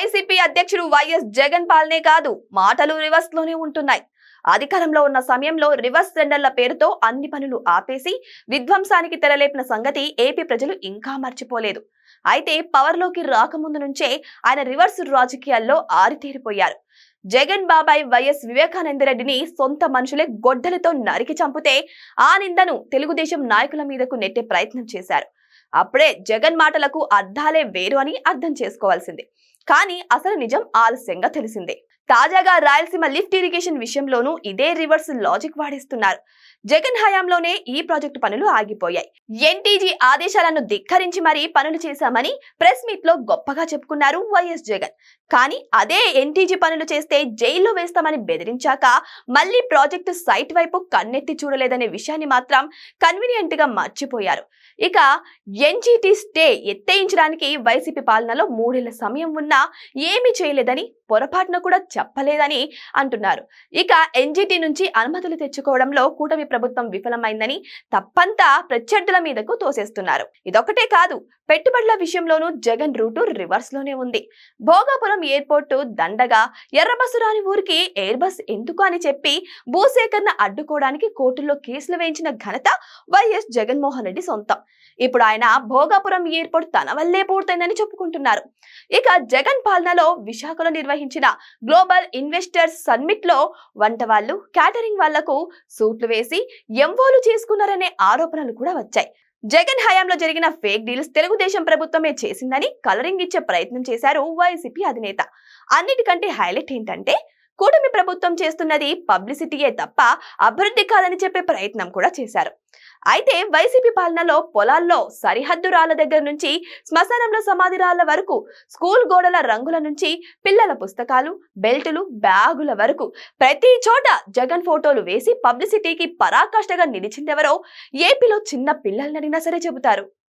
YCP అధ్యక్షుడు YS Jagan పాలనే కాదు, మాటలు రివర్స్ లోనే ఉంటున్నాయి. అధికారంలో ఉన్న సమయంలో రివర్స్ టెండర్ల పేరుతో అన్ని పనులు ఆపేసి విధ్వంసానికి తెరలేపిన సంగతి ఏపీ ప్రజలు ఇంకా మర్చిపోలేదు. అయితే పవర్ లోకి రాకముందు నుంచే ఆయన రివర్స్ రాజకీయాల్లో ఆరితేరిపోయారు. జగన్ బాబాయ్ వైఎస్ వివేకానందరెడ్డిని సొంత మనుషులే గొడ్డలతో నరికి చంపితే ఆ నిందను తెలుగుదేశం నాయకుల మీదకు నెట్టే ప్రయత్నం చేశారు. అప్పుడే జగన్ మాటలకు అర్థాలే వేరు అని అర్థం చేసుకోవాల్సింది. కానీ అసలు నిజం ఆలస్యంగా తెలిసిందే. తాజాగా రాయలసీమ లిఫ్ట్ ఇరిగేషన్ విషయంలోనూ ఇదే రివర్స్ లాజిక్ వాడిస్తున్నారు. జగన్ హయాంలోనే ఈ ప్రాజెక్టు పనులు ఆగిపోయాయి. ఎన్టీజీ ఆదేశాలను ధిక్కరించి మరీ పనులు చేశామని ప్రెస్ మీట్ లో గొప్పగా చెప్పుకున్నారు వైఎస్ జగన్. కానీ అదే ఎన్టీజీ పనులు చేస్తే జైల్లో వేస్తామని బెదిరించాక మళ్లీ ప్రాజెక్టు సైట్ వైపు కన్నెత్తి చూడలేదనే విషయాన్ని మాత్రం కన్వీనియంట్ గా మర్చిపోయారు. ఇక ఎన్జీటీ స్టే ఎత్తేయించడానికి వైసీపీ పాలనలో 3 ఏళ్ల సమయం ఉన్నా ఏమీ చేయలేదని, పొరపాటున కూడా చెప్పలేదని అంటున్నారు. ఇక ఎన్జీటీ నుంచి అనుమతులు తెచ్చుకోవడంలో కూటమి ప్రభుత్వం విఫలమైందని తప్పంతా ప్రత్యర్థుల మీదకు తోసేస్తున్నారు. ఇదొక్కటే కాదు, పెట్టుబడుల విషయంలోనూ జగన్ రూటు రివర్స్ లోనే ఉంది. భోగాపురం ఎయిర్పోర్టు దండగా ఎర్రబస్సు రాని ఊరికి ఎయిర్ బస్ ఎందుకు అని చెప్పి భూసేకరణ అడ్డుకోవడానికి కోర్టుల్లో కేసులు వేయించిన ఘనత వైఎస్ జగన్మోహన్ రెడ్డి సొంతం. ఇప్పుడు ఆయన భోగాపురం ఎయిర్పోర్ట్ తన వల్లే పూర్తయిందని చెప్పుకుంటున్నారు. ఇక జగన్ పాలనలో విశాఖలో నిర్వహించిన గ్లోబల్ ఇన్వెస్టర్స్ సమ్మిట్ లో వంట వాళ్ళు, క్యాటరింగ్ వాళ్లకు సూట్లు వేసి ఎంవోలు చేసుకున్నారనే ఆరోపణలు కూడా వచ్చాయి. జగన్ హయాంలో జరిగిన ఫేక్ డీల్స్ తెలుగుదేశం ప్రభుత్వమే చేసిందని కలరింగ్ ఇచ్చే ప్రయత్నం చేశారు వైసీపీ అధినేత. అన్నిటికంటే హైలైట్ ఏంటంటే కూటమి ప్రభుత్వం చేస్తున్నది పబ్లిసిటీయే తప్ప అభివృద్ధి కాదని చెప్పే ప్రయత్నం కూడా చేశారు. అయితే వైసీపీ పాలనలో పొలాల్లో సరిహద్దు రాళ్ల దగ్గర నుంచి శ్మశానంలో సమాధి రాళ్ల వరకు, స్కూల్ గోడల రంగుల నుంచి పిల్లల పుస్తకాలు, బెల్టులు, బ్యాగుల వరకు ప్రతి చోట జగన్ ఫోటోలు వేసి పబ్లిసిటీకి పరాకాష్ఠగా నిలిచిందెవరో ఏపీలో చిన్న పిల్లల్ని అడిగినా సరే చెబుతారు.